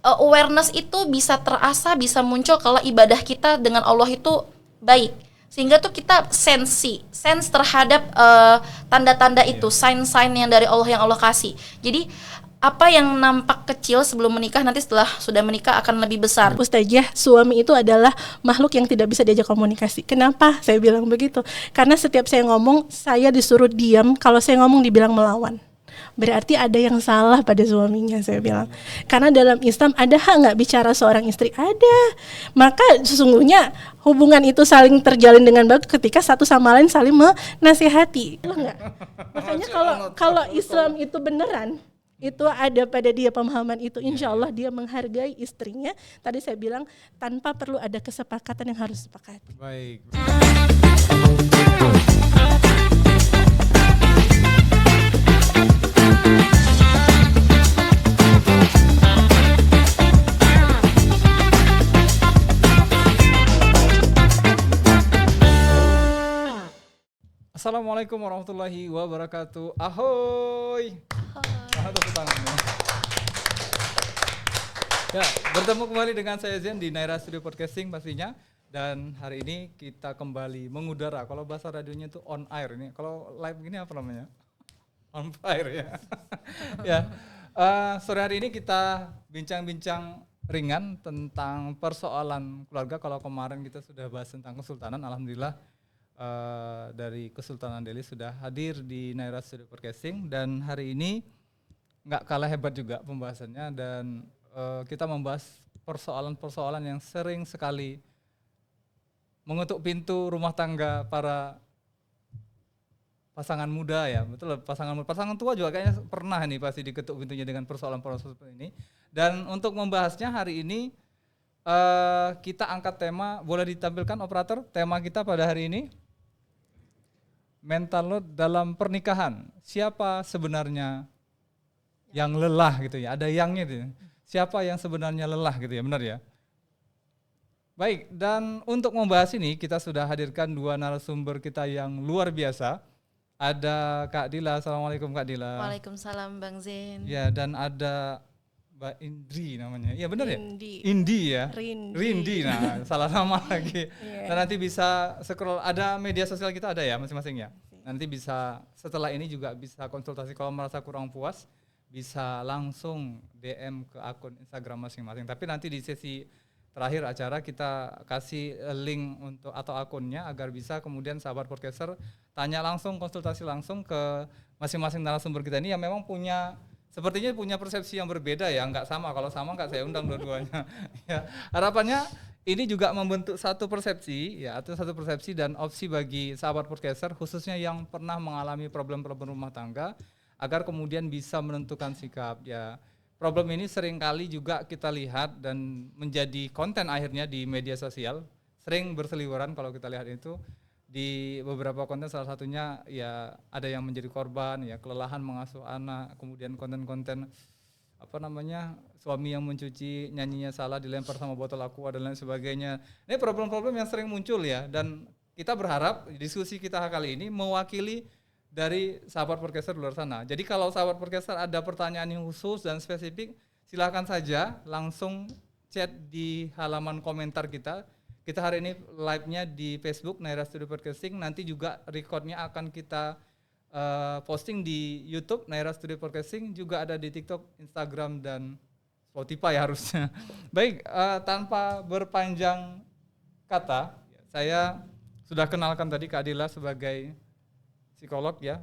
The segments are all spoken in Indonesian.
awareness itu bisa terasa, bisa muncul kalau ibadah kita dengan Allah itu baik. Sehingga tuh kita sense terhadap tanda-tanda itu, sign-sign yang dari Allah yang Allah kasih. Jadi apa yang nampak kecil sebelum menikah nanti setelah sudah menikah akan lebih besar. Ustazah, suami itu adalah makhluk yang tidak bisa diajak komunikasi. Kenapa saya bilang begitu? Karena setiap saya ngomong, saya disuruh diam. Kalau saya ngomong dibilang melawan. Berarti ada yang salah pada suaminya, saya bilang. Karena dalam Islam ada hak nggak bicara seorang istri? Ada. Maka sesungguhnya hubungan itu saling terjalin dengan baik ketika satu sama lain saling menasihati. Enggak. Makanya kalau Islam itu beneran, itu ada pada dia pemahaman itu, insya Allah dia menghargai istrinya. Tadi saya bilang tanpa perlu ada kesepakatan yang harus sepakati. Baik. Assalamualaikum warahmatullahi wabarakatuh. Ahoy. Tepuk tangan ya. Ya, bertemu kembali dengan saya Zen di Naira Studio Podcasting pastinya. Dan hari ini kita kembali mengudara. Kalau bahasa radionya itu on air ini. Kalau live gini apa namanya? On fire ya. Ya. Sore hari ini kita bincang-bincang ringan tentang persoalan keluarga. Kalau kemarin kita sudah bahas tentang kesultanan, alhamdulillah dari Kesultanan Delhi sudah hadir di Naira Studio Podcasting, dan hari ini nggak kalah hebat juga pembahasannya, dan kita membahas persoalan-persoalan yang sering sekali mengetuk pintu rumah tangga para pasangan muda ya, betul, pasangan tua juga kayaknya pernah nih pasti diketuk pintunya dengan persoalan-persoalan seperti ini. Dan untuk membahasnya hari ini kita angkat tema, boleh ditampilkan operator tema kita pada hari ini? Mental load dalam pernikahan. Siapa sebenarnya yang lelah gitu ya? Ada yangnya gitu. Siapa yang sebenarnya lelah gitu ya, benar ya? Baik, dan untuk membahas ini kita sudah hadirkan dua narasumber kita yang luar biasa. Ada Kak Dila, assalamualaikum Kak Dila. Waalaikumsalam Bang Zen. Ya, dan ada Mbak Indri namanya. Iya benar ya? Indi ya? Rindi. Nah, salah nama lagi. Dan nanti bisa scroll, ada media sosial kita ada ya masing-masing ya. Nanti bisa setelah ini juga bisa konsultasi, kalau merasa kurang puas bisa langsung DM ke akun Instagram masing-masing. Tapi nanti di sesi terakhir acara kita kasih link untuk atau akunnya agar bisa kemudian sahabat podcaster tanya langsung, konsultasi langsung ke masing-masing narasumber kita ini yang memang sepertinya punya persepsi yang berbeda ya, nggak sama. Kalau sama nggak saya undang dua-duanya. Ya, harapannya ini juga membentuk satu persepsi ya, atau satu persepsi dan opsi bagi sahabat podcaster khususnya yang pernah mengalami problem-problem rumah tangga agar kemudian bisa menentukan sikap ya. Problem ini seringkali juga kita lihat dan menjadi konten akhirnya di media sosial, sering berseliweran kalau kita lihat itu. Di beberapa konten salah satunya ya ada yang menjadi korban ya kelelahan mengasuh anak, kemudian konten-konten suami yang mencuci nyanyinya salah dilempar sama botol aqua dan lain sebagainya. Ini problem-problem yang sering muncul ya, dan kita berharap diskusi kita kali ini mewakili dari sahabat podcaster di luar sana. Jadi kalau sahabat podcaster ada pertanyaan yang khusus dan spesifik, silakan saja langsung chat di halaman komentar kita. Kita hari ini live-nya di Facebook Naira Studio Podcasting, nanti juga record-nya akan kita posting di YouTube Naira Studio Podcasting, juga ada di TikTok, Instagram, dan Spotify harusnya. Baik, tanpa berpanjang kata, saya sudah kenalkan tadi Kak Adila sebagai psikolog ya.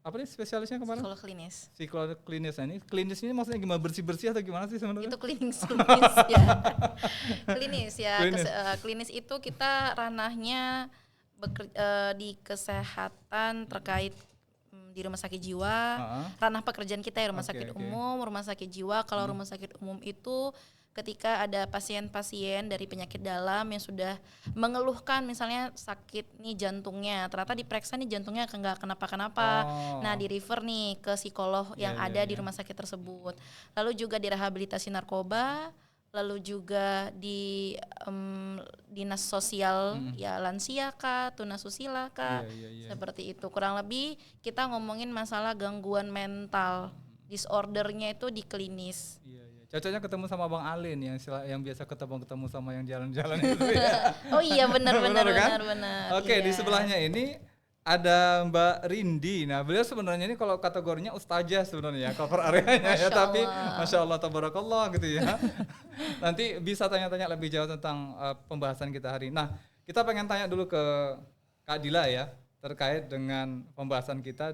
Apa nih spesialisnya kemarin? Psikolog klinis. Psikolog klinis. Nah, ini klinis ini maksudnya gimana, bersih-bersih atau gimana sih sebenarnya? Itu klinis ya. Klinis ya. Klinis itu kita ranahnya di kesehatan terkait di rumah sakit jiwa. Ranah pekerjaan kita ya rumah sakit umum, rumah sakit jiwa. Kalau rumah sakit umum itu ketika ada pasien-pasien dari penyakit dalam yang sudah mengeluhkan misalnya sakit nih jantungnya, ternyata diperiksa nih jantungnya nggak kenapa-kenapa, nah di refer nih ke psikolog yang ada di rumah sakit tersebut. Lalu juga di rehabilitasi narkoba, lalu juga di dinas sosial ya lansia kah, tunasusila kah, seperti itu. Kurang lebih kita ngomongin masalah gangguan mental, disordernya itu di klinis. Cocoknya ketemu sama Bang Alin yang biasa ketemu sama yang jalan-jalan itu ya. Oh iya benar. Oke, iya. di sebelahnya ini ada Mbak Rindi. Nah, beliau sebenarnya ini kalau kategorinya ustazah sebenarnya cover areanya ya, tapi Masya Allah tabarakallah gitu ya. Nanti bisa tanya-tanya lebih jauh tentang pembahasan kita hari ini. Nah, kita pengen tanya dulu ke Kak Dila ya, terkait dengan pembahasan kita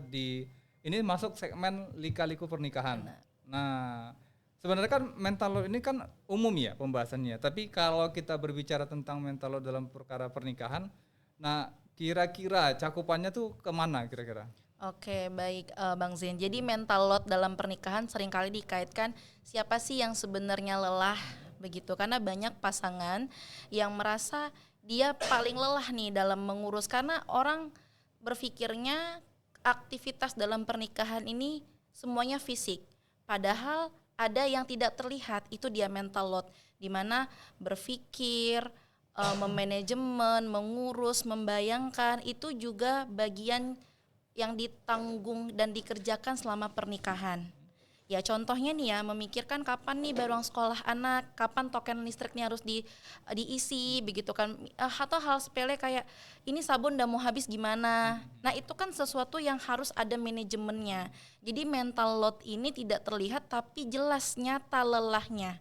ini masuk segmen lika-liku pernikahan. Nah, sebenarnya kan mental load ini kan umum ya pembahasannya, tapi kalau kita berbicara tentang mental load dalam perkara pernikahan, nah kira-kira cakupannya tuh kemana kira-kira? Oke, baik Bang Zain. Jadi mental load dalam pernikahan seringkali dikaitkan siapa sih yang sebenarnya lelah begitu, karena banyak pasangan yang merasa dia paling lelah nih dalam mengurus, karena orang berpikirnya aktivitas dalam pernikahan ini semuanya fisik, padahal ada yang tidak terlihat, itu dia mental load, di mana berpikir, memanajemen, mengurus, membayangkan, itu juga bagian yang ditanggung dan dikerjakan selama pernikahan. Ya contohnya nih ya, memikirkan kapan nih baru sekolah anak, kapan token listriknya harus diisi begitu kan, atau hal sepele kayak ini sabun udah mau habis gimana. Nah itu kan sesuatu yang harus ada manajemennya. Jadi mental load ini tidak terlihat tapi jelas nyata lelahnya.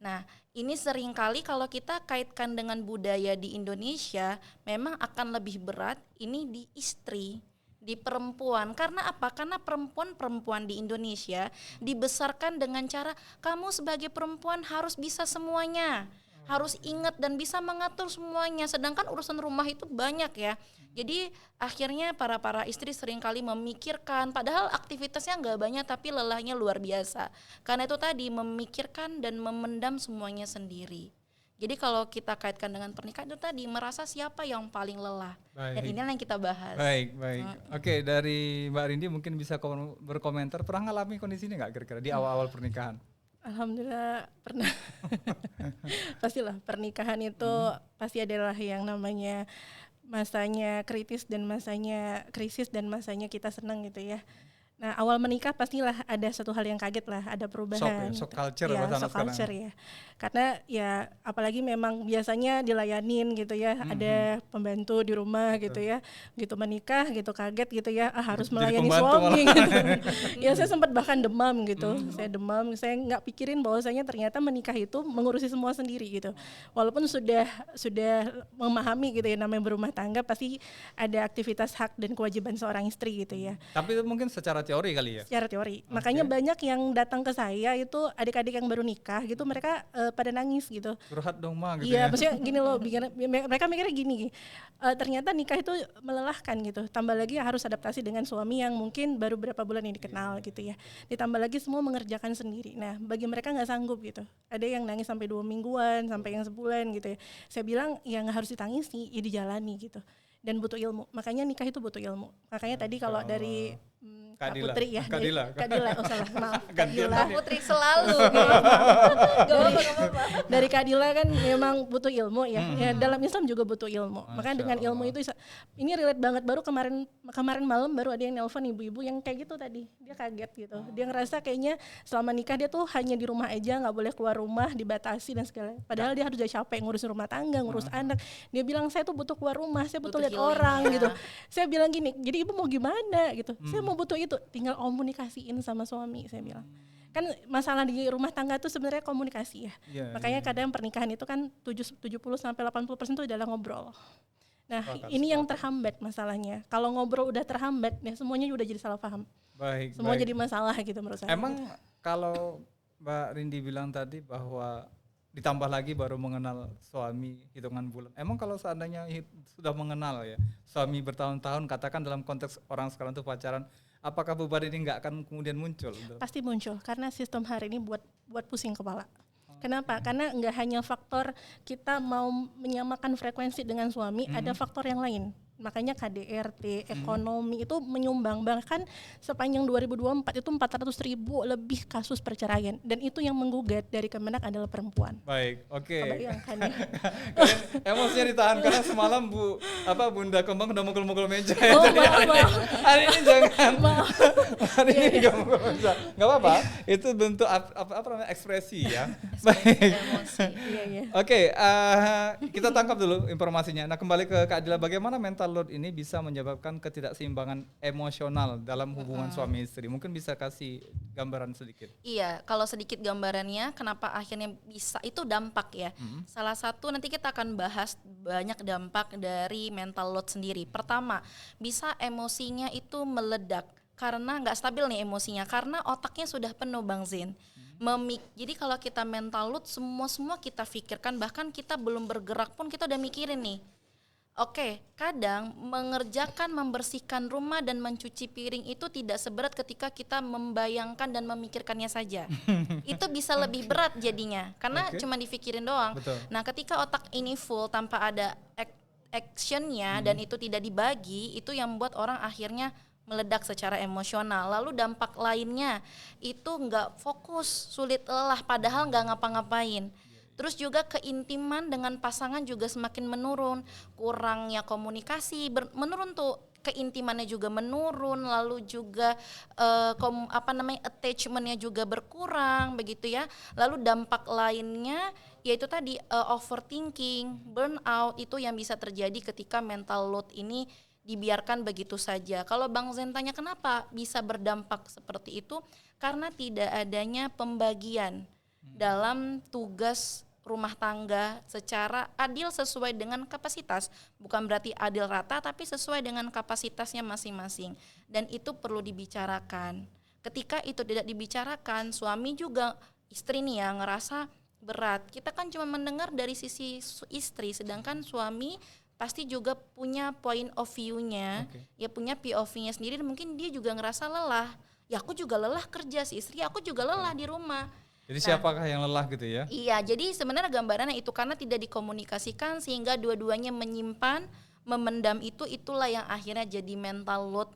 Nah ini seringkali kalau kita kaitkan dengan budaya di Indonesia memang akan lebih berat ini di istri, di perempuan. Karena apa? Karena perempuan di Indonesia dibesarkan dengan cara kamu sebagai perempuan harus bisa semuanya, harus ingat dan bisa mengatur semuanya. Sedangkan urusan rumah itu banyak ya. Jadi akhirnya para istri seringkali memikirkan, padahal aktivitasnya nggak banyak tapi lelahnya luar biasa. Karena itu tadi memikirkan dan memendam semuanya sendiri. Jadi kalau kita kaitkan dengan pernikahan itu tadi merasa siapa yang paling lelah. Baik. Dan inilah yang kita bahas. Baik. Oke, dari Mbak Rindi mungkin bisa berkomentar, pernah ngalami kondisi ini nggak kira-kira di awal-awal pernikahan? Alhamdulillah pernah. Pastilah pernikahan itu pasti adalah yang namanya masanya kritis dan masanya krisis dan masanya kita senang gitu ya. Nah awal menikah pastilah ada satu hal yang kaget lah, ada perubahan. Shock culture ya, shock culture ya. Karena ya apalagi memang biasanya dilayanin gitu ya, ada pembantu di rumah gitu ya. Gitu menikah gitu kaget gitu ya, harus melayani suami gitu. Ya saya sempat bahkan demam gitu. Saya demam, saya nggak pikirin bahwasanya ternyata menikah itu mengurusi semua sendiri gitu. Walaupun sudah memahami gitu ya namanya berumah tangga pasti ada aktivitas hak dan kewajiban seorang istri gitu ya. Tapi itu mungkin secara teori kali ya? Secara teori. Okay. Makanya banyak yang datang ke saya itu adik-adik yang baru nikah gitu, mereka pada nangis gitu. Curhat dong Ma gitu ya. Iya, ya. maksudnya gini loh, mereka mikirnya gini, ternyata nikah itu melelahkan gitu. Tambah lagi harus adaptasi dengan suami yang mungkin baru berapa bulan ini dikenal gitu ya. Ditambah lagi semua mengerjakan sendiri. Nah, bagi mereka nggak sanggup gitu. Ada yang nangis sampai 2 mingguan, sampai yang sebulan gitu ya. Saya bilang ya nggak harus ditangisi, ya dijalani gitu. Dan butuh ilmu. Makanya nikah itu butuh ilmu. Makanya tadi kalau dari Kak Putri ya, Kak Dila, oh salah, maaf, Kak Dila. Putri selalu. Dari Kak Dila kan memang butuh ilmu ya. Ya dalam Islam juga butuh ilmu. Makanya dengan ilmu itu ini relate banget. Baru kemarin malam baru ada yang nelpon ibu-ibu yang kayak gitu tadi. Dia kaget gitu. Dia ngerasa kayaknya selama nikah dia tuh hanya di rumah aja, nggak boleh keluar rumah, dibatasi dan segala. Padahal dia harus udah capek ngurus rumah tangga, ngurus anak. Dia bilang saya tuh butuh keluar rumah, saya butuh lihat orang gitu. Saya bilang gini, jadi ibu mau gimana gitu? Saya mau butuh itu, tinggal komunikasiin sama suami, saya bilang. Kan masalah di rumah tangga itu sebenarnya komunikasi ya. Makanya kadang pernikahan itu kan 70 sampai 80% itu adalah ngobrol. Nah, ini yang terhambat masalahnya. Kalau ngobrol udah terhambat, ya semuanya udah jadi salah paham. Semua jadi masalah gitu menurut saya. Emang kalau Mbak Rindi bilang tadi bahwa ditambah lagi baru mengenal suami hitungan bulan. Emang kalau seandainya sudah mengenal ya, suami bertahun-tahun, katakan dalam konteks orang sekarang itu pacaran, apakah beban ini nggak akan kemudian muncul? Pasti muncul, karena sistem hari ini buat pusing kepala. Kenapa? Karena nggak hanya faktor kita mau menyamakan frekuensi dengan suami, ada faktor yang lain. Makanya KDRT, ekonomi itu menyumbang. Bahkan sepanjang 2024 itu 400.000 lebih kasus perceraian. Dan itu yang menggugat dari Kemenak adalah perempuan. Baik, oke. Kebayangkan ya. Kalian emosinya ditahan karena semalam Bunda Kembang udah mukul-mukul meja. Oh, Jadi hari ini jangan. Hari ini nggak mukul meja. Nggak apa-apa. Itu bentuk apa namanya ekspresi ya. Baik. Emosi. Iya. Oke, kita tangkap dulu informasinya. Nah, kembali ke Kak Adila, bagaimana mental load ini bisa menyebabkan ketidakseimbangan emosional dalam hubungan suami istri? Mungkin bisa kasih gambaran sedikit. Iya, kalau sedikit gambarannya kenapa akhirnya bisa itu dampak ya. Salah satu nanti kita akan bahas banyak dampak dari mental load sendiri. Pertama, bisa emosinya itu meledak karena nggak stabil nih emosinya karena otaknya sudah penuh Bang Zin. Jadi kalau kita mental load semua kita pikirkan, bahkan kita belum bergerak pun kita udah mikirin nih. Oke, kadang mengerjakan, membersihkan rumah dan mencuci piring itu tidak seberat ketika kita membayangkan dan memikirkannya saja. Itu bisa lebih berat jadinya, karena cuma dipikirin doang. Betul. Nah, ketika otak ini full tanpa ada actionnya dan itu tidak dibagi, itu yang membuat orang akhirnya meledak secara emosional. Lalu dampak lainnya itu nggak fokus, sulit lelah, padahal nggak ngapa-ngapain. Terus juga keintiman dengan pasangan juga semakin menurun, kurangnya komunikasi menurun tuh, keintimannya juga menurun, lalu juga attachmentnya juga berkurang begitu ya. Lalu dampak lainnya yaitu tadi overthinking, burnout itu yang bisa terjadi ketika mental load ini dibiarkan begitu saja. Kalau Bang Zen tanya kenapa bisa berdampak seperti itu, karena tidak adanya pembagian dalam tugas rumah tangga secara adil sesuai dengan kapasitas. Bukan berarti adil rata, tapi sesuai dengan kapasitasnya masing-masing. Dan itu perlu dibicarakan. Ketika itu tidak dibicarakan, suami juga, istri nih ya ngerasa berat. Kita kan cuma mendengar dari sisi istri, sedangkan suami pasti juga punya point of view-nya, ya punya POV-nya sendiri, dan mungkin dia juga ngerasa lelah. Ya aku juga lelah kerja, si istri aku juga lelah di rumah. Jadi siapakah yang lelah gitu ya? Iya, jadi sebenarnya gambarannya itu karena tidak dikomunikasikan sehingga dua-duanya menyimpan, memendam itulah yang akhirnya jadi mental load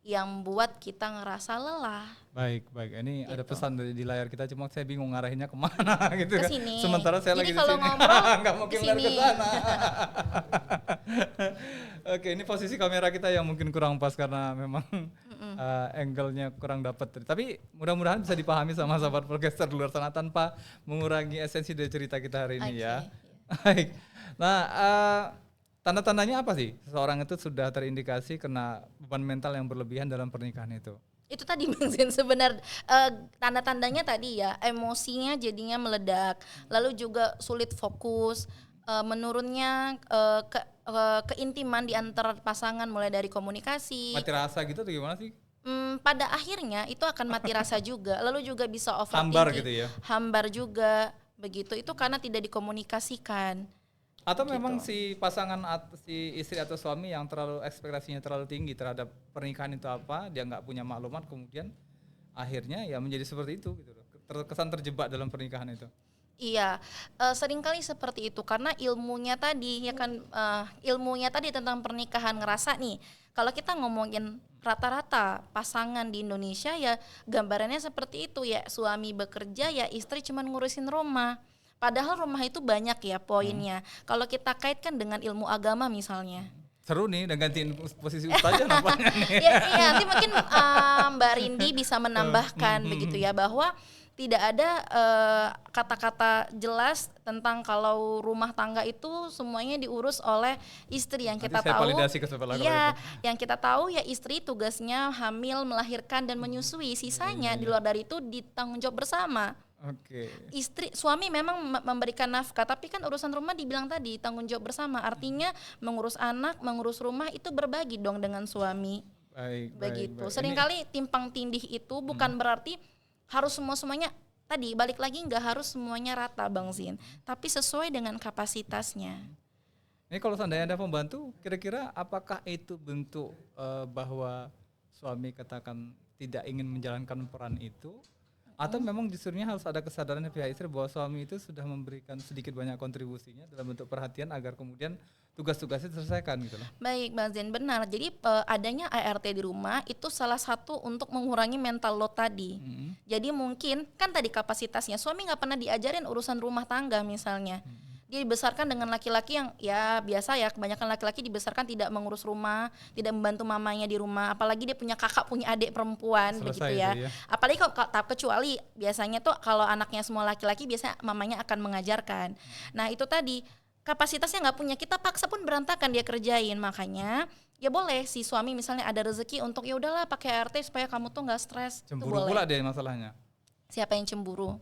yang buat kita ngerasa lelah. Baik. Ini gitu. ada pesan di layar kita, cuma saya bingung ngarahinnya kemana gitu kan. Kesini. Sementara saya Jadi lagi di kalau sini. ngobrol Nggak mungkin lari ke sana. Oke, ini posisi kamera kita yang mungkin kurang pas karena memang angle-nya kurang dapat. Tapi mudah-mudahan bisa dipahami sama sahabat podcaster di luar sana tanpa mengurangi esensi dari cerita kita hari ini ya. Baik. Nah, tanda-tandanya apa sih seseorang itu sudah terindikasi kena beban mental yang berlebihan dalam pernikahan itu? Itu tadi Bang Zen sebenarnya tanda-tandanya tadi ya, emosinya jadinya meledak, lalu juga sulit fokus, menurunnya keintiman di antara pasangan mulai dari komunikasi. Mati rasa gitu atau gimana sih? Pada akhirnya itu akan mati rasa juga, lalu juga bisa overthinking, Hambar gitu ya? Hambar juga begitu, itu karena tidak dikomunikasikan. Atau gitu. memang si pasangan si istri atau suami yang terlalu ekspektasinya terlalu tinggi terhadap pernikahan itu apa, dia nggak punya maklumat, kemudian akhirnya ya menjadi seperti itu gitu loh. Terkesan terjebak dalam pernikahan itu. Iya, seringkali seperti itu karena ilmunya tadi ya kan, ilmunya tadi tentang pernikahan ngerasa nih. Kalau kita ngomongin rata-rata pasangan di Indonesia ya gambarannya seperti itu ya, suami bekerja ya istri cuma ngurusin rumah. Padahal rumah itu banyak ya poinnya. Kalau kita kaitkan dengan ilmu agama misalnya. Seru nih, udah gantiin posisi ustazah nampaknya nih. Ya, nanti mungkin Mbak Rindi bisa menambahkan begitu ya, bahwa tidak ada kata-kata jelas tentang kalau rumah tangga itu semuanya diurus oleh istri. Yang kita tahu, iya, yang kita tahu ya istri tugasnya hamil, melahirkan dan menyusui. Sisanya di luar dari itu ditanggung jawab bersama. Suami memang memberikan nafkah, tapi kan urusan rumah dibilang tadi tanggung jawab bersama. Artinya mengurus anak, mengurus rumah itu berbagi dong dengan suami. Begitu. Seringkali timpang tindih itu bukan berarti harus semuanya tadi, balik lagi nggak harus semuanya rata Bang Zin, tapi sesuai dengan kapasitasnya. Ini kalau seandainya ada pembantu, kira-kira apakah itu bentuk bahwa suami katakan tidak ingin menjalankan peran itu, Atau memang justrunya harus ada kesadaran dari pihak istri bahwa suami itu sudah memberikan sedikit banyak kontribusinya dalam bentuk perhatian agar kemudian tugas-tugasnya diselesaikan gitu loh. Baik Bang Zain, benar. Jadi adanya ART di rumah itu salah satu untuk mengurangi mental load tadi. Jadi mungkin kan tadi kapasitasnya suami nggak pernah diajarin urusan rumah tangga misalnya. Dia dibesarkan dengan laki-laki yang ya biasa ya, kebanyakan laki-laki dibesarkan tidak mengurus rumah, tidak membantu mamanya di rumah, apalagi dia punya kakak, punya adik perempuan. Selesai begitu ya. itu ya. Apalagi kalau kecuali biasanya tuh kalau anaknya semua laki-laki biasanya mamanya akan mengajarkan. Nah itu tadi kapasitasnya nggak punya, kita paksa pun berantakan dia kerjain. Makanya ya boleh si suami misalnya ada rezeki untuk ya udahlah pakai ART supaya kamu tuh nggak stres. Itu Cemburu boleh. pula dia masalahnya. Siapa yang cemburu?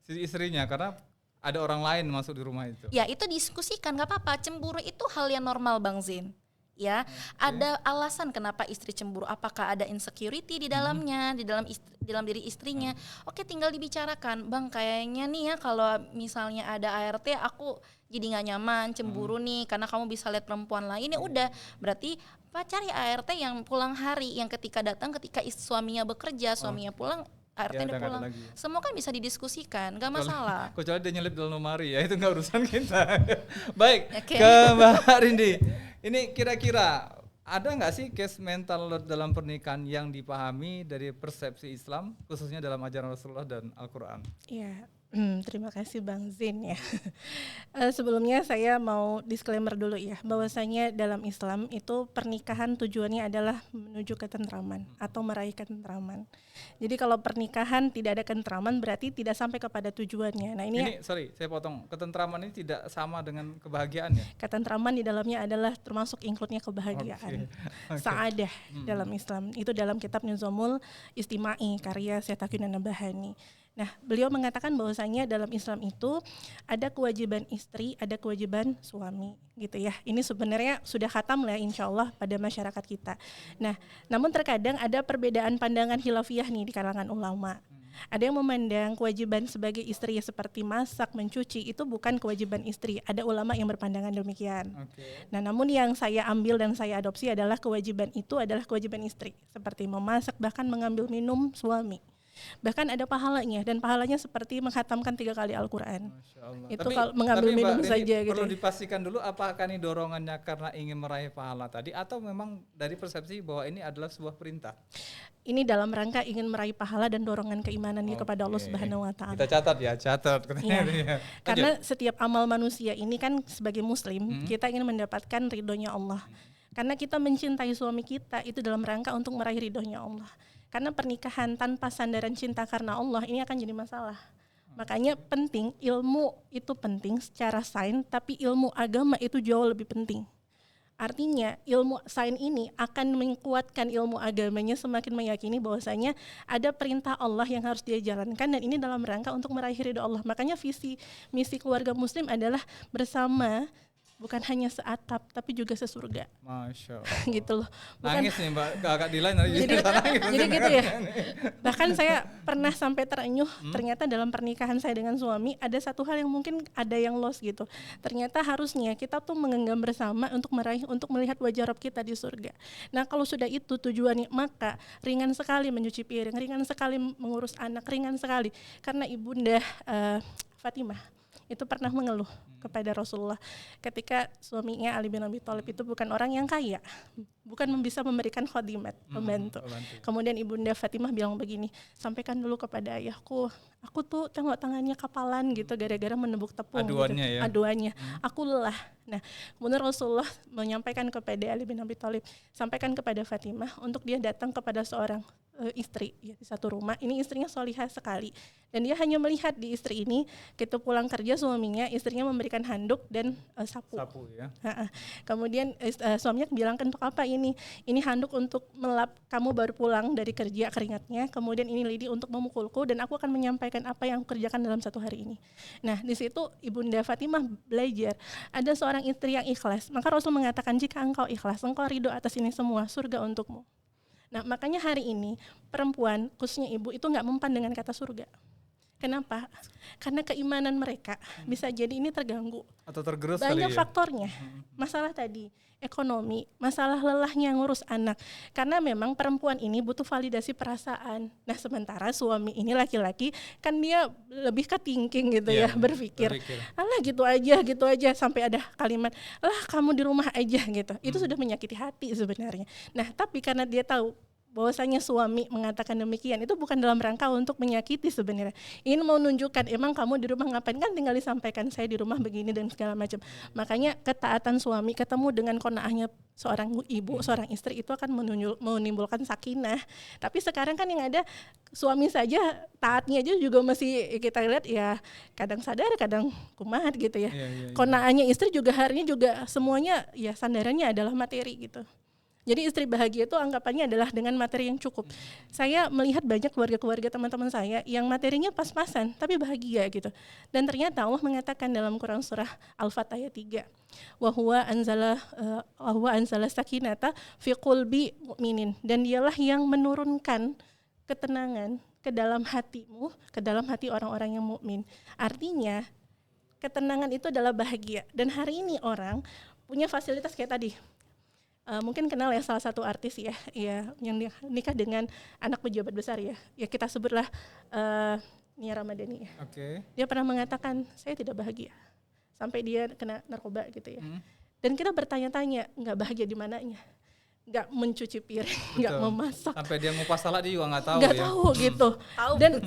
Si istrinya, karena ada orang lain masuk di rumah itu. Ya itu diskusikan, nggak apa-apa. Cemburu itu hal yang normal Bang Zin. Ya, ada alasan kenapa istri cemburu. Apakah ada insecurity di dalamnya, di dalam diri istrinya? Oke, tinggal dibicarakan. Bang, kayaknya nih ya kalau misalnya ada ART aku jadi nggak nyaman, cemburu nih karena kamu bisa lihat perempuan lain. Ya udah, berarti cari ART yang pulang hari, yang ketika datang ketika suaminya bekerja, suaminya pulang ART-nya Ya, pulang. lagi. Semua kan bisa didiskusikan, nggak masalah. Kecuali dia nyelip dalam lemari ya, itu nggak urusan kita. Baik, Oke. ke Mbak Rindi. Ini kira-kira ada nggak sih case mental load dalam pernikahan yang dipahami dari persepsi Islam, khususnya dalam ajaran Rasulullah dan Al-Quran? Iya, terima kasih Bang Zin ya. Sebelumnya saya mau disclaimer dulu ya, bahwasanya dalam Islam itu pernikahan tujuannya adalah menuju ketentraman atau meraih ketentraman. Jadi kalau pernikahan tidak ada ketentraman berarti tidak sampai kepada tujuannya. Nah ini Sorry, saya potong. Ketentraman ini tidak sama dengan kebahagiaan ya? ketentraman di dalamnya adalah termasuk include-nya kebahagiaan. Oke. Sa'adah dalam Islam. Itu dalam kitab Nizamul Istima'i karya Syekh Taqiyuddin An-Nabahani. Nah, beliau mengatakan bahwasanya dalam Islam itu ada kewajiban istri, ada kewajiban suami, gitu ya. Ini sebenarnya sudah khatam lah insya Allah pada masyarakat kita. Nah, namun terkadang ada perbedaan pandangan khilafiyah nih di kalangan ulama. Ada yang memandang kewajiban sebagai istri seperti masak, mencuci itu bukan kewajiban istri. Ada ulama yang berpandangan demikian. Oke. Nah, namun yang saya ambil dan saya adopsi adalah kewajiban itu adalah kewajiban istri, seperti memasak bahkan mengambil minum suami. Bahkan ada pahalanya dan pahalanya seperti menghatamkan 3 kali Al-Quran. Masya Allah. Itu kalau mengambil minum Mbak Rini, saja gitu. perlu dipastikan dulu apakah ini dorongannya karena ingin meraih pahala tadi atau memang dari persepsi bahwa ini adalah sebuah perintah? Ini dalam rangka ingin meraih pahala dan dorongan keimanannya kepada Allah Subhanahu wa taala. Kita catat ya, catat. Ya. Karena setiap amal manusia ini kan sebagai muslim kita ingin mendapatkan ridhonya Allah. Karena kita mencintai suami kita itu dalam rangka untuk meraih ridhonya Allah. Karena pernikahan tanpa sandaran cinta karena Allah ini akan jadi masalah. Makanya penting, ilmu itu penting secara sains, tapi ilmu agama itu jauh lebih penting. Artinya ilmu sains ini akan menguatkan ilmu agamanya, semakin meyakini bahwasanya ada perintah Allah yang harus dia jalankan dan ini dalam rangka untuk meraih ridho Allah. Makanya visi misi keluarga muslim adalah bersama, bukan hanya seatap tapi juga sesurga. Masya Allah. Gitu loh. Nangis nih Mbak, kakak Dilan nangis. Jadi gitu ya. Bahkan saya pernah sampai terenyuh, ternyata dalam pernikahan saya dengan suami ada satu hal yang mungkin ada yang lost gitu. Ternyata harusnya kita tuh mengenggam bersama untuk melihat wajah Rabb kita di surga. Nah, kalau sudah itu tujuannya, maka ringan sekali mencuci piring, ringan sekali mengurus anak, ringan sekali. Karena Ibunda Fatimah itu pernah mengeluh kepada Rasulullah ketika suaminya Ali bin Abi Thalib itu bukan orang yang kaya, bukan bisa memberikan khadimat, pembantu. Kemudian Ibunda Fatimah bilang begini, sampaikan dulu kepada ayahku, aku tuh tengok tangannya kapalan gitu gara-gara menebuk tepung. Aduannya gitu. ya. Aduannya, aku lelah. Nah, kemudian Rasulullah menyampaikan kepada Ali bin Abi Thalib, sampaikan kepada Fatimah untuk dia datang kepada seorang istri ya, di satu rumah. Ini istrinya solihah sekali dan dia hanya melihat di istri ini ketika pulang kerja suaminya, istrinya memberikan handuk dan sapu ya. Kemudian suaminya bilang, untuk apa ini handuk untuk melap kamu baru pulang dari kerja keringatnya, kemudian ini lidi untuk memukulku dan aku akan menyampaikan apa yang aku kerjakan dalam satu hari ini. Nah, di situ Ibunda Fatimah belajar ada seorang istri yang ikhlas. Maka Rasul mengatakan, jika engkau ikhlas, engkau ridho atas ini semua, surga untukmu. Nah, makanya hari ini perempuan, khususnya ibu, itu nggak mempan dengan kata surga. Kenapa? Karena keimanan mereka bisa jadi ini terganggu. Atau tergerus Banyak kali ya. faktornya. Masalah tadi, ekonomi, masalah lelahnya ngurus anak. Karena memang perempuan ini butuh validasi perasaan. Nah, sementara suami ini laki-laki kan dia lebih ke thinking gitu ya, berpikir. Alah gitu aja sampai ada kalimat, "Lah kamu di rumah aja" gitu. Itu sudah menyakiti hati sebenarnya. Nah, tapi karena dia tahu bahwasanya suami mengatakan demikian itu bukan dalam rangka untuk menyakiti sebenarnya. Ini mau nunjukkan emang kamu di rumah ngapain, kan tinggal disampaikan saya di rumah begini dan segala macam. Makanya ketaatan suami ketemu dengan qanaahnya seorang ibu, seorang istri itu akan menimbulkan sakinah. Tapi sekarang kan yang ada suami saja taatnya aja juga masih kita lihat ya kadang sadar kadang kumat gitu ya. Qanaahnya istri juga harinya juga semuanya ya sandarannya adalah materi gitu. Jadi istri bahagia itu anggapannya adalah dengan materi yang cukup. Saya melihat banyak keluarga-keluarga teman-teman saya yang materinya pas-pasan tapi bahagia gitu. Dan ternyata Allah mengatakan dalam Quran surah Al-Fat ayat 3, wa huwa anzala sakinata fi qulbi mu'minin, dan dialah yang menurunkan ketenangan ke dalam hatimu, ke dalam hati orang-orang yang mukmin. Artinya ketenangan itu adalah bahagia. Dan hari ini orang punya fasilitas kayak tadi. Mungkin kenal ya salah satu artis ya yang nikah dengan anak pejabat besar ya kita sebutlah Nia Ramadhani ya. Dia pernah mengatakan saya tidak bahagia sampai dia kena narkoba gitu ya. Dan kita bertanya-tanya nggak bahagia di mananya, nggak mencuci piring, nggak memasak, sampai dia ngupas salad dia juga nggak tahu gitu. Dan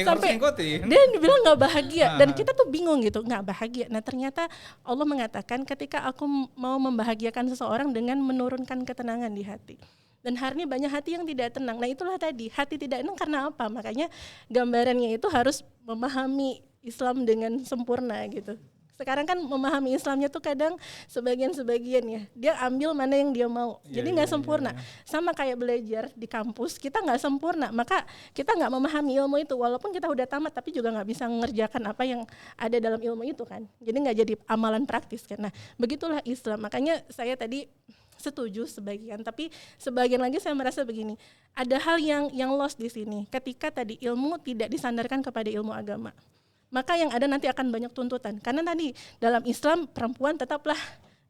sampai dia bilang nggak bahagia dan kita tuh bingung gitu, nggak bahagia. Nah ternyata Allah mengatakan ketika aku mau membahagiakan seseorang dengan menurunkan ketenangan di hati. Dan hari ini banyak hati yang tidak tenang. Nah itulah tadi, hati tidak tenang karena apa? Makanya gambarannya itu harus memahami Islam dengan sempurna gitu. Sekarang kan memahami Islamnya tuh kadang sebagian-sebagian ya, dia ambil mana yang dia mau, jadi nggak sempurna. Sama kayak belajar di kampus, kita nggak sempurna, maka kita nggak memahami ilmu itu, walaupun kita udah tamat tapi juga nggak bisa mengerjakan apa yang ada dalam ilmu itu kan, jadi nggak jadi amalan praktis kan. Nah begitulah Islam, makanya saya tadi setuju sebagian, tapi sebagian lagi saya merasa begini, ada hal yang lost di sini, ketika tadi ilmu tidak disandarkan kepada ilmu agama. Maka yang ada nanti akan banyak tuntutan. Karena tadi dalam Islam perempuan tetaplah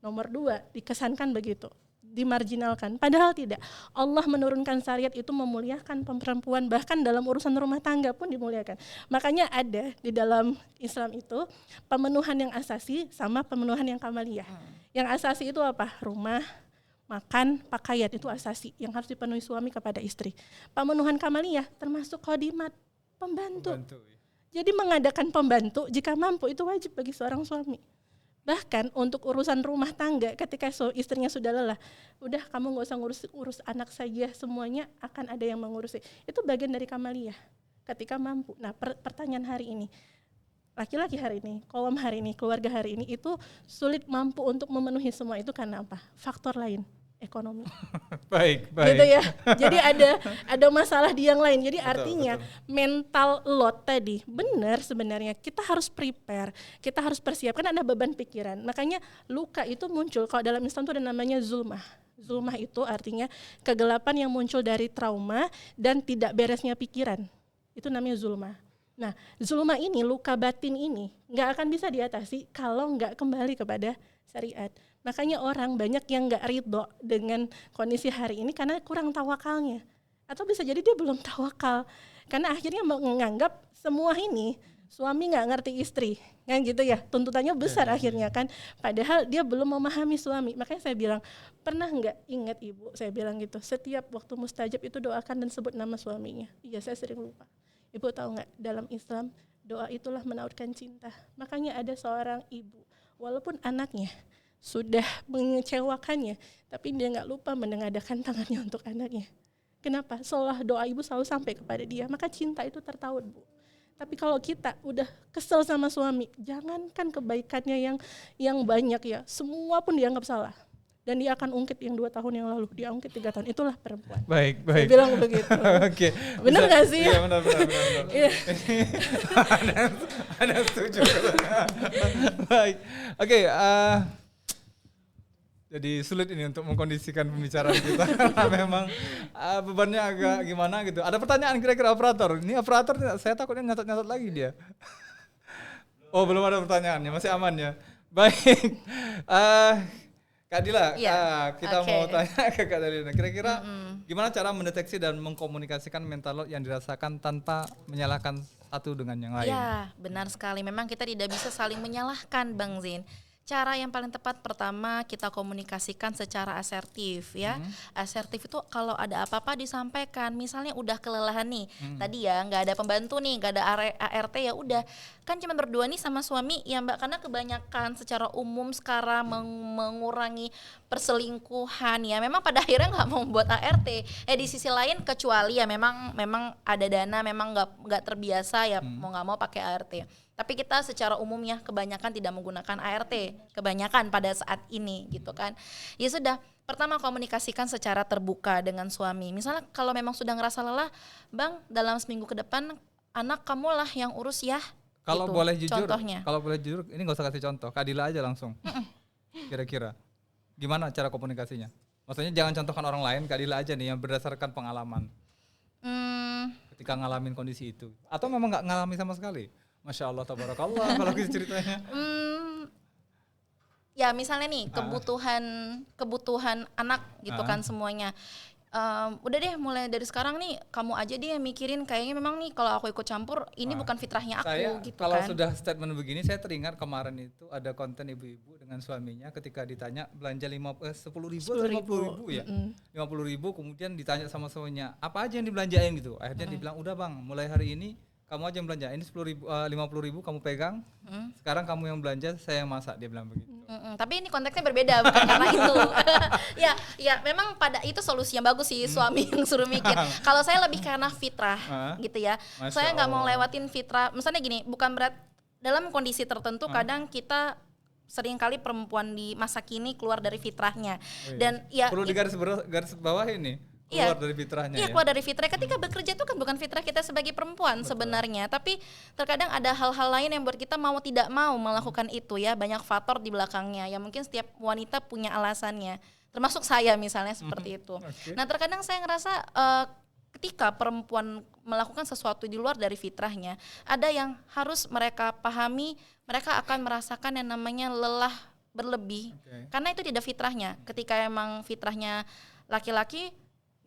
nomor 2, dikesankan begitu, dimarginalkan. Padahal tidak. Allah menurunkan syariat itu memuliakan perempuan, bahkan dalam urusan rumah tangga pun dimuliakan. Makanya ada di dalam Islam itu pemenuhan yang asasi sama pemenuhan yang kamaliyah. Yang asasi itu apa? Rumah, makan, pakaian, itu asasi yang harus dipenuhi suami kepada istri. Pemenuhan kamaliyah termasuk khadimat, pembantu. Jadi mengadakan pembantu jika mampu itu wajib bagi seorang suami. Bahkan untuk urusan rumah tangga ketika istrinya sudah lelah, udah kamu gak usah ngurus anak saja, semuanya akan ada yang mengurusi. Itu bagian dari kamaliyah ketika mampu. Nah pertanyaan hari ini, laki-laki hari ini, kaum hari ini, keluarga hari ini itu sulit mampu untuk memenuhi semua itu karena apa? Faktor lain, ekonomi. Baik. Gitu ya. Jadi ada masalah di yang lain. Jadi artinya mental load tadi benar sebenarnya kita harus prepare, kita harus persiapkan, ada beban pikiran. Makanya luka itu muncul kalau dalam Islam itu ada namanya zulmah. Zulmah itu artinya kegelapan yang muncul dari trauma dan tidak beresnya pikiran. Itu namanya zulmah. Nah, zulmah ini, luka batin ini nggak akan bisa diatasi kalau nggak kembali kepada syariat. Makanya orang banyak yang nggak ridho dengan kondisi hari ini karena kurang tawakalnya. Atau bisa jadi dia belum tawakal. Karena akhirnya menganggap semua ini suami nggak ngerti istri. Kan gitu ya, tuntutannya besar akhirnya kan. Padahal dia belum memahami suami. Makanya saya bilang, pernah nggak ingat ibu, saya bilang gitu, setiap waktu mustajab itu doakan dan sebut nama suaminya. Iya, saya sering lupa. Ibu tahu nggak, dalam Islam doa itulah menautkan cinta. Makanya ada seorang ibu, walaupun anaknya sudah mengecewakannya, tapi dia nggak lupa menengadahkan tangannya untuk anaknya. Kenapa? Seolah doa ibu selalu sampai kepada dia, maka cinta itu tertaut, Bu. Tapi kalau kita udah kesel sama suami, jangankan kebaikannya yang banyak ya, semua pun dianggap salah. Dan dia akan ungkit yang 2 tahun yang lalu, dia ungkit 3 tahun, itulah perempuan. Baik. Saya bilang begitu. Oke. Benar nggak sih? Iya benar. Iya. Ada setuju. Baik. Oke. Jadi sulit ini untuk mengkondisikan pembicaraan kita karena memang bebannya agak gimana gitu. Ada pertanyaan kira-kira operator. Ini operator saya takutnya nyatat-nyatat lagi dia. Oh, belum ada pertanyaannya, masih aman ya. Baik. Kak Dila, kita mau tanya ke Kak Dalina. Kira-kira gimana cara mendeteksi dan mengkomunikasikan mental load yang dirasakan tanpa menyalahkan satu dengan yang lain? Ya, benar sekali. Memang kita tidak bisa saling menyalahkan, Bang Zin. Cara yang paling tepat pertama kita komunikasikan secara asertif ya. Asertif itu kalau ada apa-apa disampaikan. Misalnya udah kelelahan nih. Tadi ya nggak ada pembantu nih, nggak ada ART ya udah. Kan cuma berdua nih sama suami ya Mbak, karena kebanyakan secara umum sekarang mengurangi perselingkuhan ya. Memang pada akhirnya nggak mau buat ART. Di sisi lain kecuali ya memang ada dana, memang nggak terbiasa ya mau nggak mau pakai ART. Tapi kita secara umumnya kebanyakan tidak menggunakan ART, kebanyakan pada saat ini gitu kan. Ya sudah, pertama komunikasikan secara terbuka dengan suami. Misalnya kalau memang sudah ngerasa lelah, Bang, dalam seminggu ke depan anak kamulah yang urus ya. Kalau gitu, boleh jujur, contohnya. Kalau boleh jujur, ini nggak usah kasih contoh, Kak Dila aja langsung. Kira-kira gimana cara komunikasinya? Maksudnya jangan contohkan orang lain, Kak Dila aja nih yang berdasarkan pengalaman. Ketika ngalamin kondisi itu, atau memang nggak ngalami sama sekali? Masya Allah, tabarakallah kalau gitu ceritanya. Ya misalnya nih kebutuhan anak gitu kan semuanya. Udah deh mulai dari sekarang nih kamu aja deh yang mikirin, kayaknya memang nih kalau aku ikut campur ini bukan fitrahnya aku saya, gitu kalau kan. sudah statement begini saya teringat kemarin itu ada konten ibu-ibu dengan suaminya ketika ditanya belanja 10.000 atau 50.000 ya. 50.000 kemudian ditanya sama suaminya apa aja yang dibelanjain gitu. Akhirnya dibilang udah Bang, mulai hari ini kamu aja yang belanja, ini 50.000 kamu pegang, sekarang kamu yang belanja, saya yang masak, dia bilang begitu. Tapi ini konteksnya berbeda, bukan karena itu. ya memang pada itu solusi yang bagus sih suami yang suruh mikir. Kalau saya lebih karena fitrah gitu ya. Masya saya nggak mau Allah. lewatin fitrah. Misalnya gini, bukan berat dalam kondisi tertentu kadang kita seringkali perempuan di masa kini keluar dari fitrahnya. Dan ya perlu digaris bawah ini. Keluar dari fitrahnya ya. Keluar dari fitrah. Ketika bekerja itu kan bukan fitrah kita sebagai perempuan sebenarnya, tapi terkadang ada hal-hal lain yang buat kita mau tidak mau melakukan itu ya, banyak faktor di belakangnya. Ya mungkin setiap wanita punya alasannya. Termasuk saya misalnya seperti itu. Nah, terkadang saya ngerasa ketika perempuan melakukan sesuatu di luar dari fitrahnya, ada yang harus mereka pahami, mereka akan merasakan yang namanya lelah berlebih. Karena itu tidak fitrahnya. Ketika emang fitrahnya laki-laki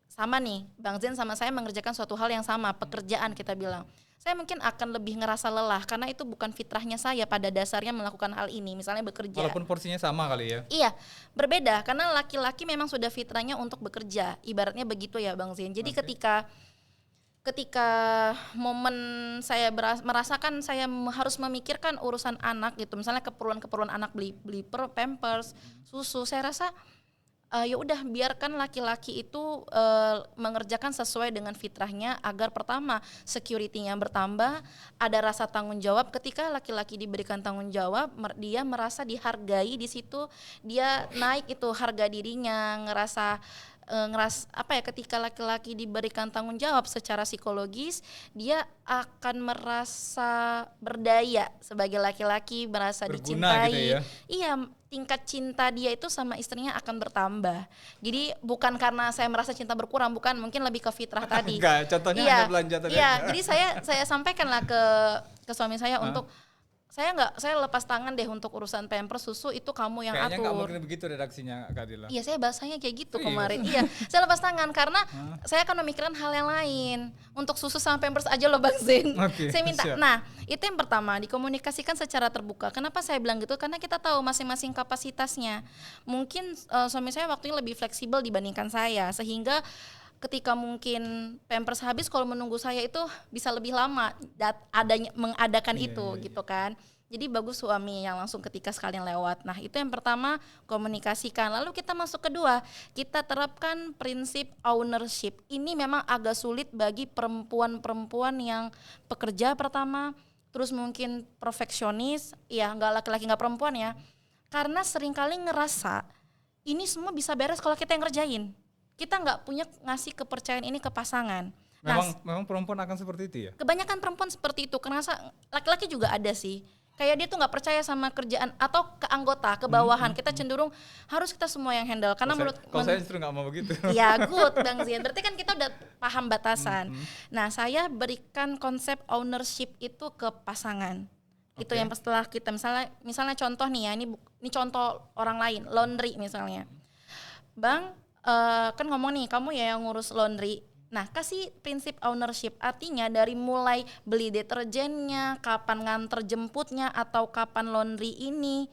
sama nih, Bang Zen sama saya mengerjakan suatu hal yang sama, pekerjaan kita bilang. Saya mungkin akan lebih ngerasa lelah karena itu bukan fitrahnya saya pada dasarnya melakukan hal ini, misalnya bekerja. Walaupun porsinya sama kali ya. Iya, berbeda karena laki-laki memang sudah fitrahnya untuk bekerja, ibaratnya begitu ya Bang Zen. Jadi ketika momen saya merasakan saya harus memikirkan urusan anak gitu, misalnya keperluan anak beli pampers, susu, saya rasa ya udah biarkan laki-laki itu mengerjakan sesuai dengan fitrahnya agar pertama security-nya bertambah, ada rasa tanggung jawab. Ketika laki-laki diberikan tanggung jawab, dia merasa dihargai, di situ dia naik itu harga dirinya, ngerasa apa ya, ketika laki-laki diberikan tanggung jawab secara psikologis, dia akan merasa berdaya sebagai laki-laki, merasa berguna dicintai. gitu ya. Iya, tingkat cinta dia itu sama istrinya akan bertambah. Jadi bukan karena saya merasa cinta berkurang, bukan, mungkin lebih ke fitrah tadi. Enggak, contohnya hanya belanja tadi. Iya, jadi saya sampaikanlah ke suami saya untuk saya lepas tangan deh untuk urusan pampers, susu itu kamu yang kayaknya atur. nggak mungkin begitu redaksinya Kak Dila. Iya, saya bahasanya kayak gitu Serius? kemarin. Iya, saya lepas tangan karena saya akan memikirkan hal yang lain. Untuk susu sama pampers aja loh Bang Zen. Saya minta. Siap. Nah, itu yang pertama, dikomunikasikan secara terbuka. Kenapa saya bilang gitu? Karena kita tahu masing-masing kapasitasnya. Mungkin suami saya waktunya lebih fleksibel dibandingkan saya, sehingga ketika mungkin pampers habis, kalau menunggu saya itu bisa lebih lama mengadakan itu gitu kan. Jadi bagus suami yang langsung ketika sekalian lewat. Nah, itu yang pertama, komunikasikan. Lalu kita masuk kedua, kita terapkan prinsip ownership. Ini memang agak sulit bagi perempuan-perempuan yang pekerja pertama, terus mungkin perfeksionis, ya nggak laki-laki nggak perempuan ya. Karena seringkali ngerasa ini semua bisa beres kalau kita yang ngerjain. Kita nggak punya ngasih kepercayaan ini ke pasangan. Memang perempuan akan seperti itu ya? Kebanyakan perempuan seperti itu, karena laki-laki juga ada sih. kayak dia tuh nggak percaya sama kerjaan atau ke anggota, ke bawahan. Kita cenderung harus kita semua yang handle karena kalau saya justru nggak mau begitu. Ya good Bang Zian, berarti kan kita udah paham batasan. Nah saya berikan konsep ownership itu ke pasangan. Itu yang setelah kita misalnya contoh nih ya, ini contoh orang lain, laundry misalnya. Bang kan ngomong nih, kamu ya yang ngurus laundry. Nah, kasih prinsip ownership, artinya dari mulai beli deterjennya, kapan nganter jemputnya, atau kapan laundry ini,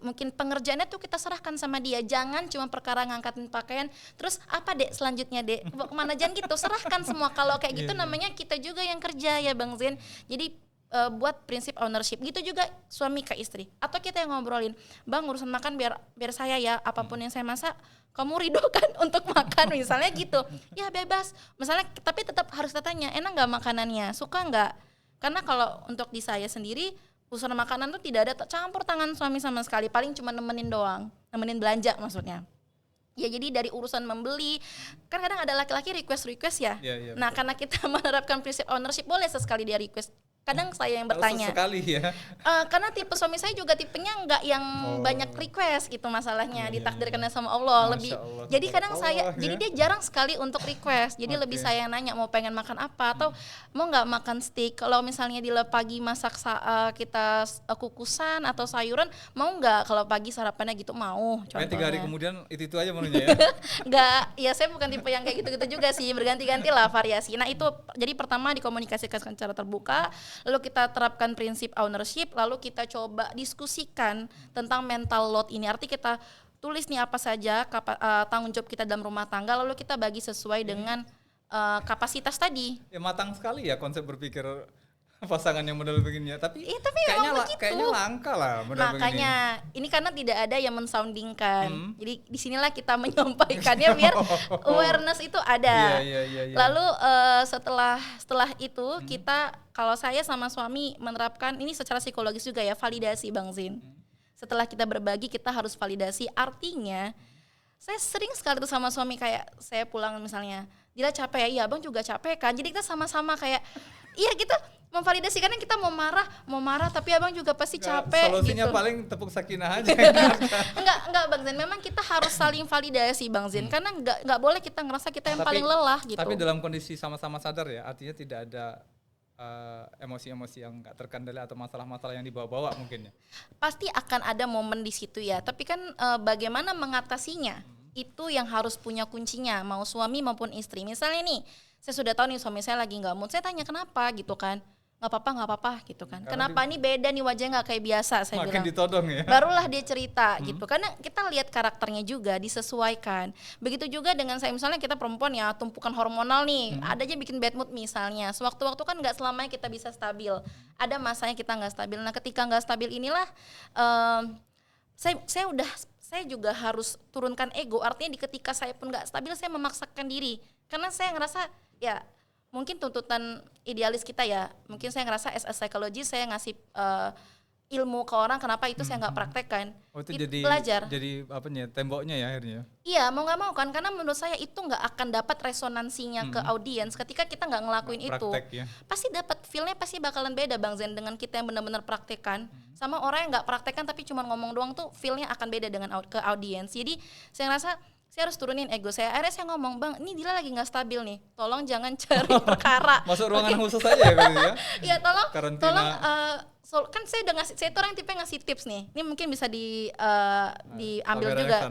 mungkin pengerjaannya tuh kita serahkan sama dia. Jangan cuma perkara ngangkatin pakaian, terus apa dek selanjutnya dek, kemana, jangan gitu, serahkan semua. Kalau kayak gitu namanya kita juga yang kerja ya Bang Zen. Jadi buat prinsip ownership, gitu juga suami ke istri. Atau kita yang ngobrolin, Bang urusan makan biar saya ya, apapun yang saya masak kamu ridho kan untuk makan misalnya gitu. Ya bebas. Misalnya tapi tetap harus tanya, enak nggak makanannya? Suka nggak? Karena kalau untuk di saya sendiri urusan makanan tuh tidak ada campur tangan suami sama sekali. Paling cuma nemenin doang, nemenin belanja maksudnya. Ya jadi dari urusan membeli, kan kadang ada laki-laki request ya. Nah karena kita menerapkan prinsip ownership, boleh sesekali dia request. Kadang saya yang bertanya. Sekali ya. Karena tipe suami saya juga tipenya nggak yang banyak request gitu masalahnya, ditakdirkannya sama Allah. Jadi kadang jadi dia jarang sekali untuk request. Jadi lebih saya yang nanya mau pengen makan apa atau mau nggak makan steak. Kalau misalnya di pagi masak kita kukusan atau sayuran, mau nggak kalau pagi sarapannya gitu, mau. Contohnya. 3 hari kemudian itu aja menunya ya. Nggak, ya saya bukan tipe yang kayak gitu-gitu juga sih, berganti-ganti lah variasi. Nah itu jadi pertama dikomunikasikan secara terbuka. Lalu kita terapkan prinsip ownership, lalu kita coba diskusikan tentang mental load ini. Arti kita tulis nih apa saja tanggung jawab kita dalam rumah tangga, lalu kita bagi sesuai dengan kapasitas tadi. Ya matang sekali ya konsep berpikir pasangan yang model begini ya. Tapi kayaknya langka lah model begini. Makanya ini karena tidak ada yang mensoundingkan. Jadi disinilah kita menyampaikannya biar awareness itu ada. Iya. Lalu setelah itu kita, kalau saya sama suami menerapkan ini secara psikologis juga ya, validasi Bang Zin. Setelah kita berbagi kita harus validasi. Artinya saya sering sekali tuh sama suami kayak saya pulang misalnya, Dila capek ya, iya Bang juga capek kan. Jadi kita sama-sama kayak iya kita memvalidasi, karena kita mau marah tapi abang juga pasti capek. Solusinya gitu. Paling tepuk sakinah aja. enggak Bang Zen, memang kita harus saling validasi Bang Zen, karena enggak boleh kita ngerasa kita yang paling lelah gitu. Tapi dalam kondisi sama-sama sadar ya, artinya tidak ada emosi-emosi yang enggak terkendali atau masalah-masalah yang dibawa-bawa mungkin ya. Pasti akan ada momen di situ ya, tapi kan bagaimana mengatasinya itu yang harus punya kuncinya, mau suami maupun istri. Misalnya nih, saya sudah tahu nih suami saya lagi nggak mood, saya tanya kenapa gitu kan. Nggak apa-apa gitu kan. Karena kenapa ini beda nih wajahnya nggak kayak biasa, saya makin bilang. Ditodong ya. Barulah dia cerita gitu. Karena kita lihat karakternya juga disesuaikan. Begitu juga dengan saya, misalnya kita perempuan ya, tumpukan hormonal nih, ada aja bikin bad mood misalnya. Sewaktu-waktu kan nggak selamanya kita bisa stabil. Ada masanya kita nggak stabil. Nah ketika nggak stabil inilah saya juga harus turunkan ego. Artinya ketika saya pun nggak stabil, saya memaksakan diri. Karena saya ngerasa ya mungkin tuntutan idealis kita ya, mungkin saya ngerasa as a psychologist saya ngasih ilmu ke orang, kenapa itu saya nggak praktekkan. Itu jadi belajar. Jadi apanya temboknya ya akhirnya. Iya, mau nggak mau kan, karena menurut saya itu nggak akan dapat resonansinya ke audiens ketika kita nggak ngelakuin itu. Ya. Pasti dapat feel-nya, pasti bakalan beda Bang Zen dengan kita yang benar-benar praktekkan sama orang yang nggak praktekkan tapi cuma ngomong doang, tuh feel-nya akan beda dengan ke audiens. Jadi saya ngerasa saya harus turunin ego saya. Akhirnya saya ngomong, Bang, ini Dila lagi nggak stabil nih. Tolong jangan cari perkara. Masuk ruangan khusus aja ya gitu ya. Iya, tolong. Karantina. Tolong kan saya udah ngasih, saya tuh orang tipe ngasih tips nih. Ini mungkin bisa diambil juga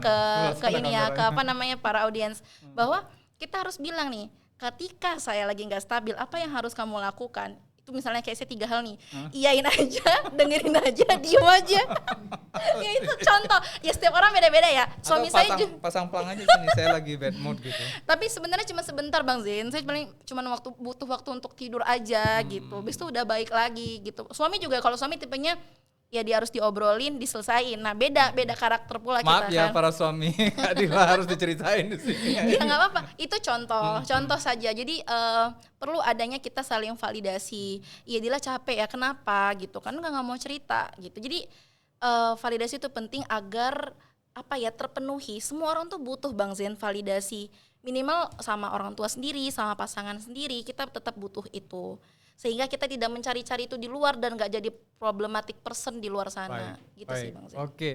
ke ini ya, ke apa namanya para audiens, bahwa kita harus bilang nih, ketika saya lagi nggak stabil, apa yang harus kamu lakukan? Itu misalnya kayak saya 3 hal nih, iyain aja, dengerin aja, diem aja. Ya itu contoh. Ya setiap orang beda-beda ya. Suami saya pasang pelang aja sini, saya lagi bad mood gitu. Tapi sebenarnya cuma sebentar Bang Zen. Saya paling cuma butuh waktu untuk tidur aja gitu. Habis itu udah baik lagi gitu. Suami juga, kalau suami tipenya ya dia harus diobrolin, diselesain. Nah beda karakter pula. Maaf kita ya kan. para suami, Dila harus diceritain di sini. Ya nggak apa-apa, itu contoh saja. Jadi perlu adanya kita saling validasi. Iya Dila capek ya, kenapa gitu kan, nggak mau cerita gitu. Jadi validasi itu penting agar terpenuhi. Semua orang tuh butuh Bang Zen validasi. Minimal sama orang tua sendiri, sama pasangan sendiri, kita tetap butuh itu. sehingga kita tidak mencari-cari itu di luar dan nggak jadi problematic person di luar sana. Gitu sih Bang Zain. Oke.